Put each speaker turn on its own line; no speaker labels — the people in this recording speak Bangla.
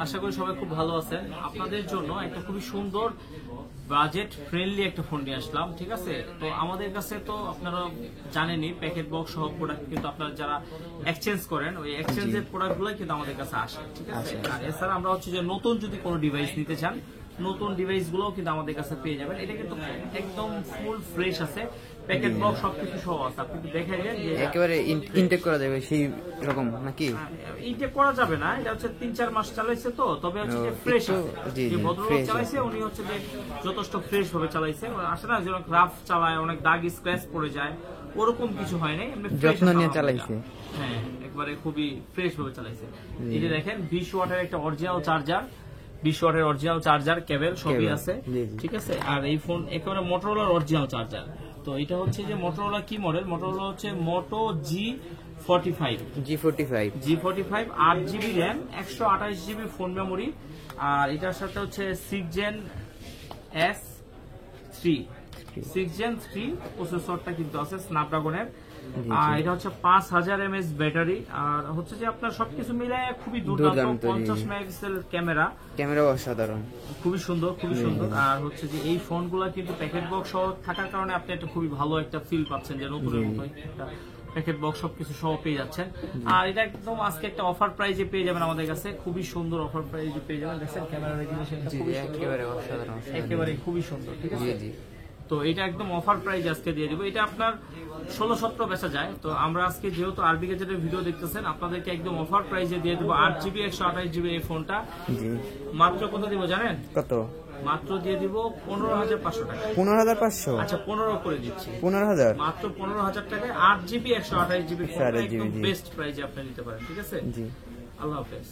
আশা করি সবাই খুব ভালো আছেন। আপনাদের জন্য একটা খুবই সুন্দর বাজেট ফ্রেন্ডলি একটা ফোন নিয়ে আসলাম, ঠিক আছে? তো আমাদের কাছে তো আপনারা জানেনই প্যাকেট বক্স সহ প্রোডাক্ট কিন্তু আপনারা যারা এক্সচেঞ্জ করেন ওই এক্সচেঞ্জের প্রোডাক্টগুলোই কিন্তু আমাদের কাছে আসে, ঠিক আছে? আর এছাড়া আমরা হচ্ছে যে নতুন যদি কোনো ডিভাইস নিতে চান নতুন ডিভাইস গুলো কিন্তু আমাদের কাছে পেয়ে যাবেন। এটা কিন্তু একদম ফুল ফ্রেশ আছে, প্যাকেট বক্স সবকিছু সহ আছে। আপনি দেখাই দেন যে
একেবারে ইনটেক করা যাবে সেই রকম নাকি?
ইনটেক করা যাবে না, এটা হচ্ছে 3-4 মাস চালাইছে তো, তবে হচ্ছে যে ফ্রেশ আছে। যে ভদ্রলোক চালাইছে উনি হচ্ছে যে যথেষ্ট ফ্রেশ ভাবে চালাইছে। আসে না যেন রাফ চালায় অনেক দাগ স্ক্র্যাচ পড়ে যায়, ওরকম কিছু হয় নাই, এমনি
যত্ন নিয়ে চালাইছে।
হ্যাঁ, একবারে খুবই ফ্রেশ ভাবে চালাইছে। এই যে দেখেন 20 ওয়াটের একটা অরিজিনাল চার্জার, 20 ওয়াটের অরিজিনাল চার্জার, কেবল সবই আছে, ঠিক আছে? আর এই ফোন একেবারে মোটরোলার অরিজিনাল চার্জার। তো এটা হচ্ছে যে মোটরোলা কি মডেল? মোটরোলা হচ্ছে Moto G45 8GB RAM, 128GB phone memory. আর এটার সাথে হচ্ছে 6 Gen 3 প্রসেসরটা কিন্তু আছে স্ন্যাপড্রাগনের। আর এটা হচ্ছে 5000 mAh ব্যাটারি। আর হচ্ছে যে আপনার সবকিছু মিলে খুবই দুর্দান্ত 50 মেগাপিক্সেল ক্যামেরা
অসাধারণ,
খুবই সুন্দর, খুবই সুন্দর। আর হচ্ছে যে এই ফোনগুলো কিন্তু প্যাকেট বক্স সহ থাকার কারণে আপনি একটা খুবই ভালো একটা ফিল পাচ্ছেন যে নতুনের মতো একটা প্যাকেট বক্স সবকিছু সহ পেয়ে যাচ্ছেন। আর এটা একদম আজকে একটা অফার প্রাইজে পেয়ে যাবেন আমাদের কাছে, খুবই সুন্দর অফার প্রাইজে পেয়ে যাবেন। দেখছেন ক্যামেরা রেজুলেশনটা
একেবারে অসাধারণ,
একেবারে খুবই সুন্দর, ঠিক আছে? তো এটা একদম অফার প্রাইস আজকে দিয়ে দিব। এটা আপনার 16-17 বেচা যায়। তো আমরা আজকে যেহেতু আরবি গ্যাজেটের ভিডিও দেখতেছেন আপনাদেরকে একদম অফার প্রাইসে দিয়ে দেবো 8GB 128GB এই ফোনটা। মাত্র কত দিব জানেন? কত? মাত্র দিয়ে দিব 15,500 টাকা।
15,500? আচ্ছা
15 করে দিচ্ছি।
15,000?
মাত্র 15,000 টাকায় 8GB 128GB ফোনটা একদম বেস্ট প্রাইসে আপনি নিতে পারেন, ঠিক আছে? জি, আল্লাহ হাফেজ।